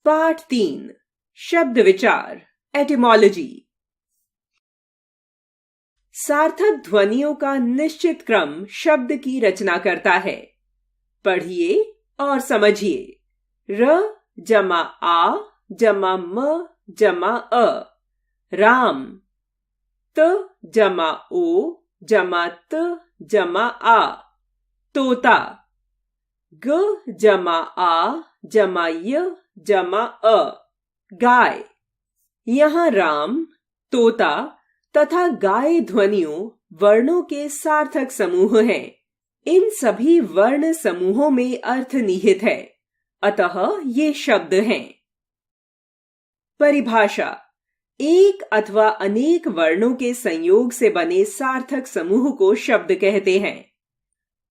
पाठ 3 शब्द विचार एटिमोलॉजी। सार्थक ध्वनियों का निश्चित क्रम शब्द की रचना करता है। पढ़िए और समझिए। र जमा आ जमा म जमा अ राम। त जमा ओ जमा त जमा आ तोता। ग जमा आ जमा य जमा अ गाय। यहाँ राम, तोता तथा गाय ध्वनियों वर्णों के सार्थक समूह हैं। इन सभी वर्ण समूहों में अर्थ निहित है, अतः ये शब्द हैं। परिभाषा: एक अथवा अनेक वर्णों के संयोग से बने सार्थक समूह को शब्द कहते हैं।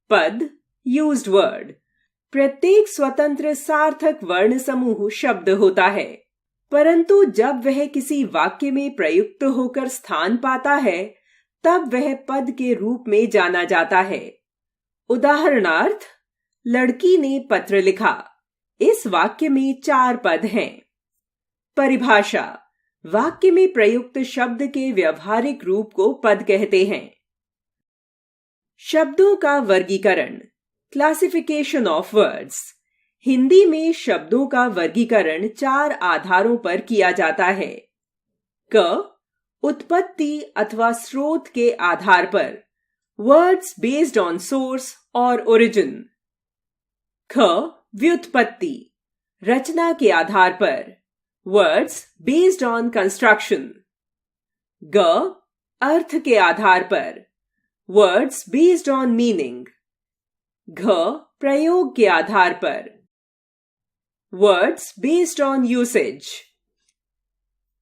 पद यूज्ड वर्ड: प्रत्येक स्वतंत्र सार्थक वर्ण समूह शब्द होता है, परंतु जब वह किसी वाक्य में प्रयुक्त होकर स्थान पाता है तब वह पद के रूप में जाना जाता है। उदाहरणार्थ, लड़की ने पत्र लिखा। इस वाक्य में 4 पद हैं। परिभाषा: वाक्य में प्रयुक्त शब्द के व्यवहारिक रूप को पद कहते हैं। शब्दों का वर्गीकरण क्लासिफिकेशन ऑफ वर्ड्स। हिंदी में शब्दों का वर्गीकरण 4 आधारों पर किया जाता है। क उत्पत्ति अथवा स्रोत के आधार पर, वर्ड्स बेस्ड ऑन सोर्स और ओरिजिन। ख व्युत्पत्ति, रचना के आधार पर, वर्ड्स बेस्ड ऑन कंस्ट्रक्शन। ग अर्थ के आधार पर, वर्ड्स बेस्ड ऑन मीनिंग। घ प्रयोग के आधार पर, वर्ड्स बेस्ड ऑन यूसेज।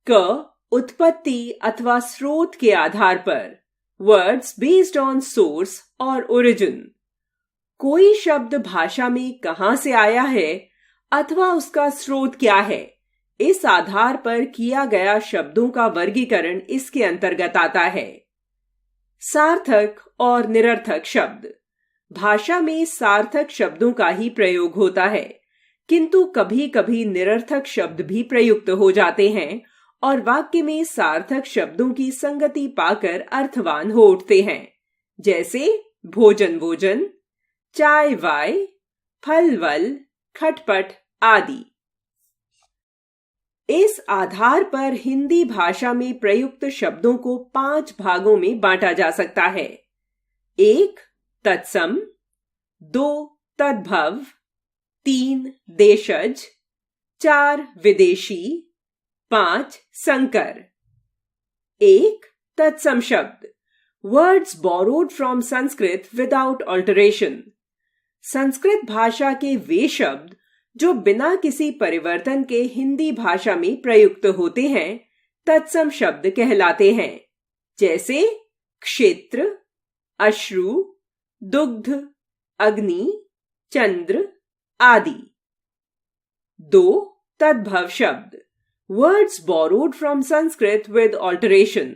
क उत्पत्ति अथवा स्रोत के आधार पर, वर्ड्स बेस्ड ऑन सोर्स और ओरिजिन। कोई शब्द भाषा में कहां से आया है अथवा उसका स्रोत क्या है, इस आधार पर किया गया शब्दों का वर्गीकरण इसके अंतर्गत आता है। सार्थक और निरर्थक शब्द। भाषा में सार्थक शब्दों का ही प्रयोग होता है, किंतु कभी कभी निरर्थक शब्द भी प्रयुक्त हो जाते हैं और वाक्य में सार्थक शब्दों की संगति पाकर अर्थवान हो उठते हैं, जैसे भोजन वोजन, चाय वाय, फल वल, खटपट आदि। इस आधार पर हिंदी भाषा में प्रयुक्त शब्दों को 5 भागों में बांटा जा सकता है। 1 तत्सम, 2 तद्भव, 3 देशज, 4 विदेशी, 5 संकर। 1 तत्सम शब्द, words borrowed from Sanskrit without alteration. Sanskrit भाषा के वे शब्द जो बिना किसी परिवर्तन के हिंदी भाषा में प्रयुक्त होते हैं तत्सम शब्द कहलाते हैं, जैसे क्षेत्र, अश्रु, दुग्ध, अग्नि, चंद्र आदि। 2 तद्भव शब्द, words borrowed from Sanskrit with alteration.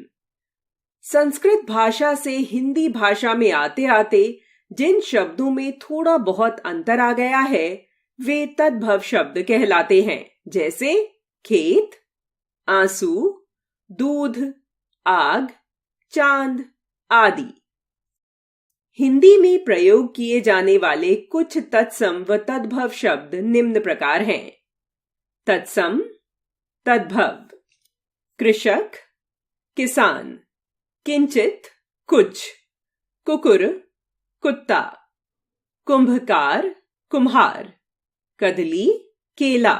Sanskrit भाषा से हिंदी भाषा में आते आते जिन शब्दों में थोड़ा बहुत अंतर आ गया है वे तद्भव शब्द कहलाते हैं, जैसे खेत, आंसू, दूध, आग, चांद आदि। हिंदी में प्रयोग किए जाने वाले कुछ तत्सम व तद्भव शब्द निम्न प्रकार हैं। तत्सम, तद्भव: कृषक, किसान, किंचित, कुछ, कुकुर, कुत्ता, कुंभकार, कुम्हार, कदली, केला,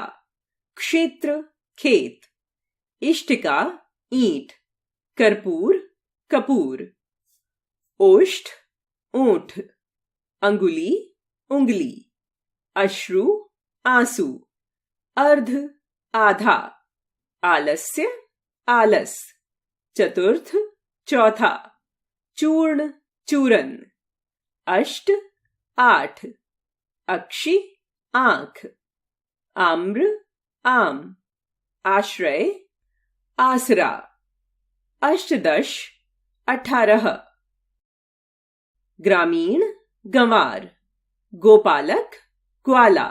क्षेत्र, खेत, इष्टिका, ईंट, कर्पूर, कपूर, ओष्ठ, ऊंट, अंगुली, उंगली, अश्रु, आंसू, अर्ध, आधा, आलस्य, आलस, चतुर्थ, चौथा, चूर्ण, चूरन, अष्ट, 8, अक्षि, आंख, आम्र, आम, आश्रय, आसरा, अष्टदश, 18, ग्रामीण, गंवार, गोपालक, ग्वाला,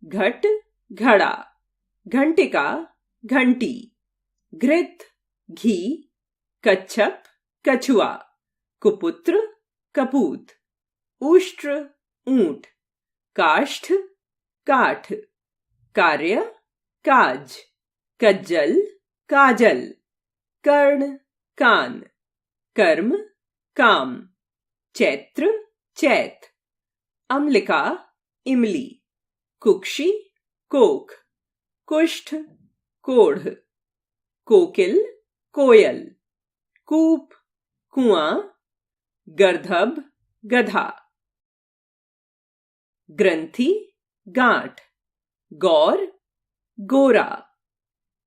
घट, घड़ा, घंटिका, घंटी, घृत, घी, कच्छप, कछुआ, कुपुत्र, कपूत, उष्ट्र, ऊंट, काष्ठ, काठ, कार्य, काज, कज्जल, काजल, कर्ण, कान, कर्म, काम, चैत्र, चैत, अम्लिका, इमली, कुक्षी, कोख, कुष्ठ, कोढ़, कोकिल, कोयल, कूप, कुआं, गर्दभ, गधा, ग्रंथि, गांठ, गौर, गोरा,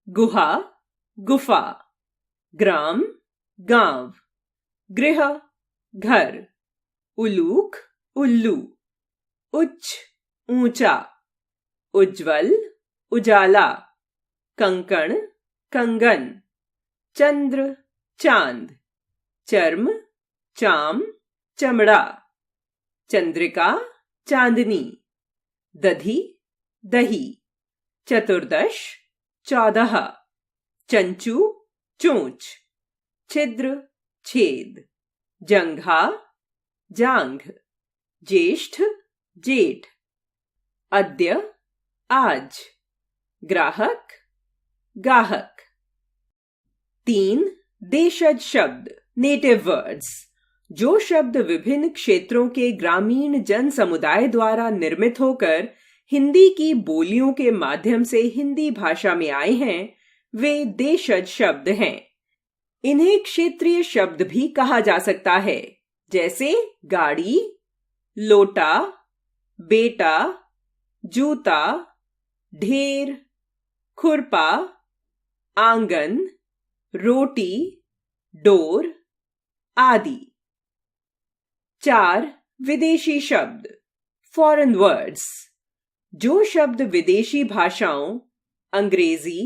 गुहा, गुफा, ग्राम, गांव, गृह, घर, उलूक, उल्लू, उच्च, ऊंचा, उज्जवल, उजाला, कंकण, कंगन, चंद्र, चांद, चर्म, चाम, चमड़ा, चंद्रिका, चांदनी, दधी, दही, चतुर्दश, 14, चंचू, चोंच, छिद्र, छेद, जंघा, जांघ, ज्येष्ठ, जेठ, अद्य, आज, ग्राहक, गाहक। 3 देशज शब्द, नेटिव वर्ड्स, जो शब्द विभिन्न क्षेत्रों के ग्रामीण जन समुदाय द्वारा निर्मित होकर हिंदी की बोलियों के माध्यम से हिंदी भाषा में आए हैं, वे देशज शब्द हैं। इन्हें क्षेत्रीय शब्द भी कहा जा सकता है, जैसे गाड़ी, लोटा, बेटा, जूता, ढेर, खुरपा, आंगन, रोटी, डोर आदि। 4 विदेशी शब्द, फॉरेन वर्ड्स, जो शब्द विदेशी भाषाओं अंग्रेजी,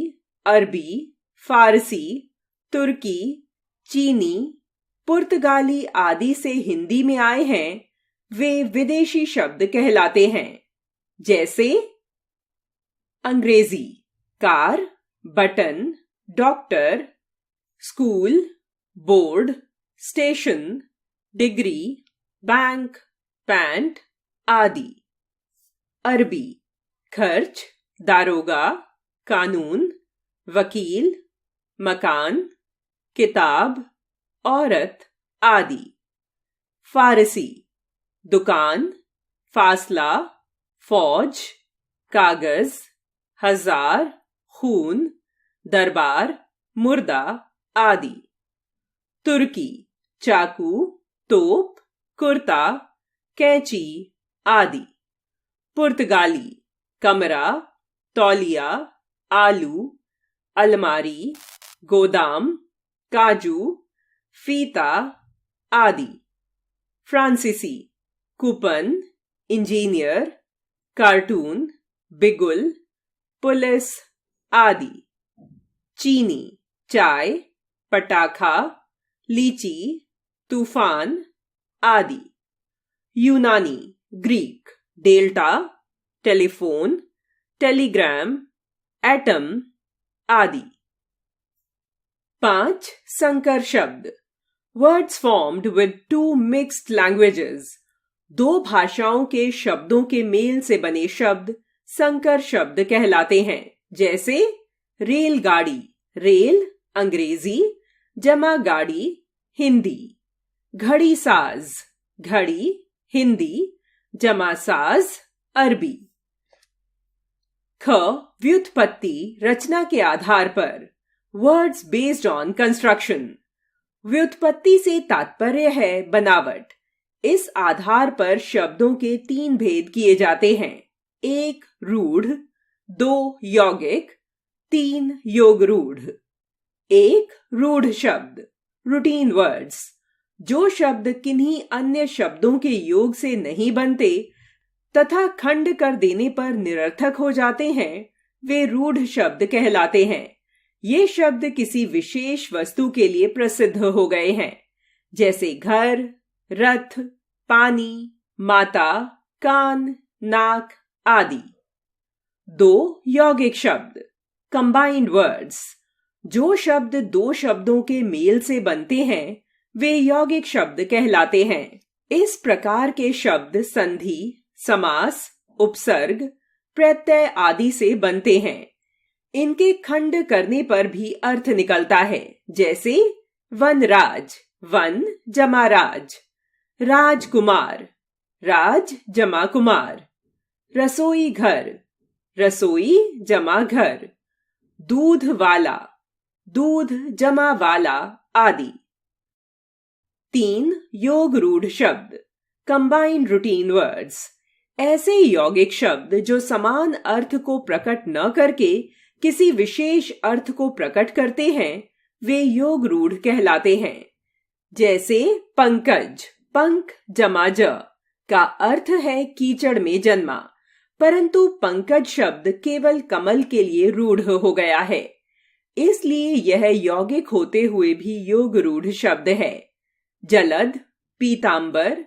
अरबी, फारसी, तुर्की, चीनी, पुर्तगाली आदि से हिंदी में आए हैं, वे विदेशी शब्द कहलाते हैं। जैसे अंग्रेजी car, button, doctor, school, board, station, degree, bank, pant आदि। अरबी खर्च, दारोगा, कानून, वकील, मकान, किताब, औरत आदि। फारसी दुकान, फासला, फौज, कागज, हजार, खून, दरबार, मुर्दा आदि। तुर्की चाकू, तोप, कुर्ता, कैंची आदि। पुर्तगाली कमरा, तौलिया, आलू, अलमारी, गोदाम, काजू, फीता आदि। फ्रांसीसी कूपन, इंजीनियर, कार्टून, बिगुल, पुलिस आदि। चीनी चाय, पटाखा, लीची, तूफान आदि। यूनानी Greek delta, telephone, Telegram, atom आदि। 5 संकर शब्द, words formed with 2 mixed languages, 2 भाषाओं के शब्दों के मेल से बने शब्द संकर शब्द कहलाते हैं। जैसे रेलगाड़ी, रेल अंग्रेजी, जमा गाड़ी हिंदी। घड़ी साज, घड़ी हिंदी, जमा साज अरबी। ख व्युत्पत्ति, रचना के आधार पर, वर्ड्स बेस्ड ऑन कंस्ट्रक्शन। व्युत्पत्ति से तात्पर्य है बनावट। इस आधार पर शब्दों के 3 भेद किए जाते हैं। 1 रूढ़, 2 यौगिक, 3 योगरूढ़। 1 रूढ़ शब्द, रूटीन वर्ड्स, जो शब्द किन्हीं अन्य शब्दों के योग से नहीं बनते तथा खंड कर देने पर निरर्थक हो जाते हैं, वे रूढ़ शब्द कहलाते हैं। ये शब्द किसी विशेष वस्तु के लिए प्रसिद्ध हो गए हैं, जैसे घर, रथ, पानी, माता, कान, नाक आदि। 2 यौगिक शब्द, कंबाइंड वर्ड्स। जो शब्द दो शब्दों के मेल से बनते हैं वे यौगिक शब्द कहलाते हैं। इस प्रकार के शब्द संधि, समास, उपसर्ग, प्रत्यय आदि से बनते हैं। इनके खंड करने पर भी अर्थ निकलता है, जैसे वनराज, वन जमा राज, राजकुमार, राज जमा कुमार, रसोई घर, रसोई जमा घर, दूध वाला, दूध जमा वाला आदि। 3 योग रूढ़ शब्द, कंबाइंड रूटीन वर्ड्स। ऐसे यौगिक शब्द जो समान अर्थ को प्रकट न करके किसी विशेष अर्थ को प्रकट करते हैं वे योग रूढ़ कहलाते हैं। जैसे पंकज, पंख जमा ज का अर्थ है कीचड़ में जन्मा, परंतु पंकज शब्द केवल कमल के लिए रूढ़ हो गया है, इसलिए यह यौगिक होते हुए भी योग रूढ़ शब्द है। जलद, पीतांबर,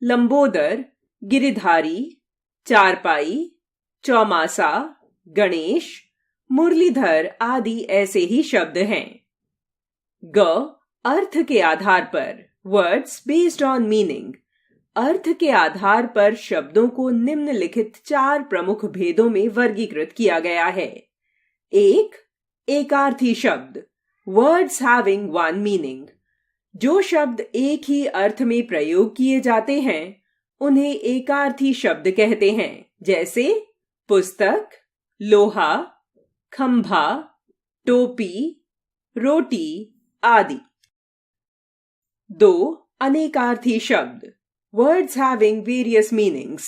लंबोदर, गिरिधारी, चारपाई, चौमासा, गणेश, मुरलीधर आदि ऐसे ही शब्द हैं। ग अर्थ के आधार पर, वर्ड्स बेस्ड ऑन मीनिंग। अर्थ के आधार पर शब्दों को निम्नलिखित 4 प्रमुख भेदों में वर्गीकृत किया गया है। 1. एकार्थी शब्द, वर्ड्स हैविंग वन मीनिंग। जो शब्द एक ही अर्थ में प्रयोग किए जाते हैं उन्हें एकार्थी शब्द कहते हैं, जैसे पुस्तक, लोहा, खंभा, टोपी, रोटी आदि। 2. अनेकार्थी शब्द, वर्ड्स हैविंग वेरियस मीनिंग्स।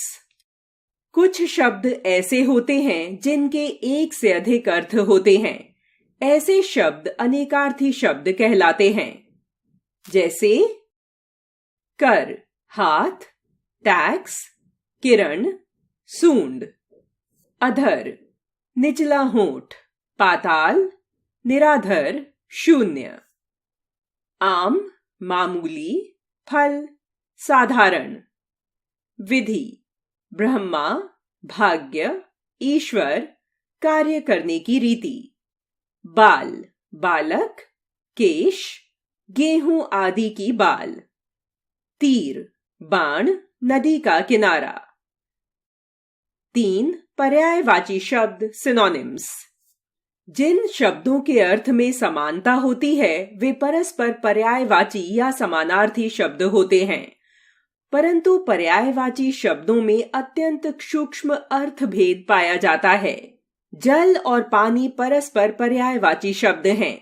कुछ शब्द ऐसे होते हैं जिनके एक से अधिक अर्थ होते हैं, ऐसे शब्द अनेकार्थी शब्द कहलाते हैं। जैसे कर, हाथ, टैक्स, किरण, सूंड। अधर, निचला होंठ, पाताल, निराधर, शून्य। आम, मामूली, फल, साधारण। विधि, ब्रह्मा, भाग्य, ईश्वर, कार्य करने की रीति। बाल, बालक, केश, गेहूं आदि की बाल। तीर, बाण, नदी का किनारा। 3 पर्यायवाची शब्द, सिनोनिम्स। जिन शब्दों के अर्थ में समानता होती है वे परस्पर पर्यायवाची या समानार्थी शब्द होते हैं, परंतु पर्यायवाची शब्दों में अत्यंत सूक्ष्म अर्थ भेद पाया जाता है। जल और पानी परस्पर पर्यायवाची शब्द हैं,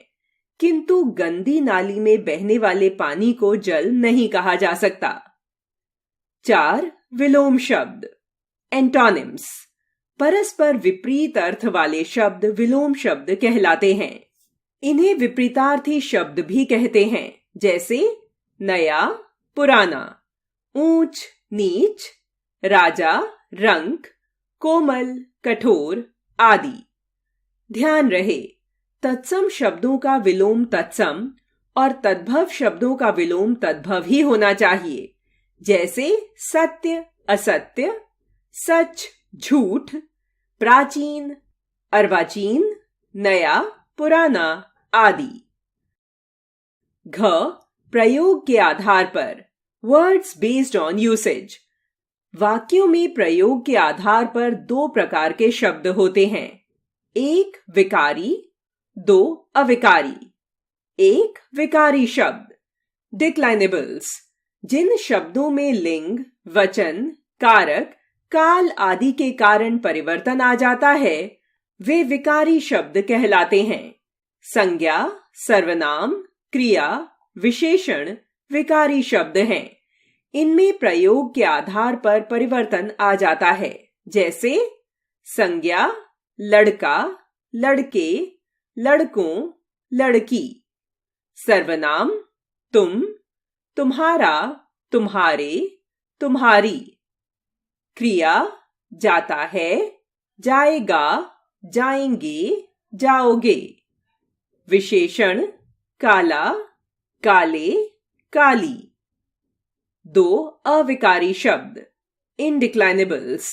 किंतु गंदी नाली में बहने वाले पानी को जल नहीं कहा जा सकता। 4 विलोम शब्द, एंटोनिम्स। परस्पर विपरीत अर्थ वाले शब्द विलोम शब्द कहलाते हैं। इन्हें विपरीतार्थी शब्द भी कहते हैं, जैसे नया, पुराना, ऊंच, नीच, राजा, रंक, कोमल, कठोर आदि। ध्यान रहे, तत्सम शब्दों का विलोम तत्सम और तद्भव शब्दों का विलोम तद्भव ही होना चाहिए, जैसे सत्य, असत्य, सच, झूठ, प्राचीन, अर्वाचीन, नया, पुराना आदि। घ प्रयोग के आधार पर, वर्ड्स बेस्ड ऑन यूसेज। वाक्यों में प्रयोग के आधार पर 2 प्रकार के शब्द होते हैं, 1 विकारी, 2 अविकारी। 1 विकारी शब्द, डिक्लाइनेबल्स। जिन शब्दों में लिंग, वचन, कारक, काल आदि के कारण परिवर्तन आ जाता है वे विकारी शब्द कहलाते हैं। संज्ञा, सर्वनाम, क्रिया, विशेषण विकारी शब्द हैं। इनमें प्रयोग के आधार पर परिवर्तन आ जाता है, जैसे संज्ञा लड़का, लड़के, लड़कों, लड़की। सर्वनाम तुम, तुम्हारा, तुम्हारे, तुम्हारी। क्रिया जाता है, जाएगा, जाएंगे, जाओगे। विशेषण काला, काले, काली। 2 अविकारी शब्द, इनडिक्लाइनेबल्स।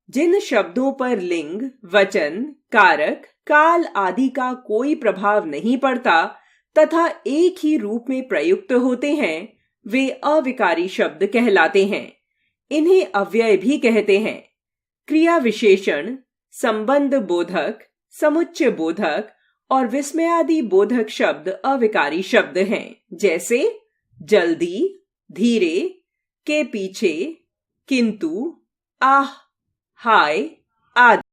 जिन शब्दों पर लिंग, वचन, कारक काल आदि का कोई प्रभाव नहीं पड़ता तथा एक ही रूप में प्रयुक्त होते हैं, वे अविकारी शब्द कहलाते हैं। इन्हें अव्यय भी कहते हैं। क्रिया विशेषण, संबंध बोधक, समुच्चय बोधक और विस्मयादि बोधक शब्द अविकारी शब्द हैं, जैसे जल्दी, धीरे, के पीछे, किंतु, आह, हाय आदि।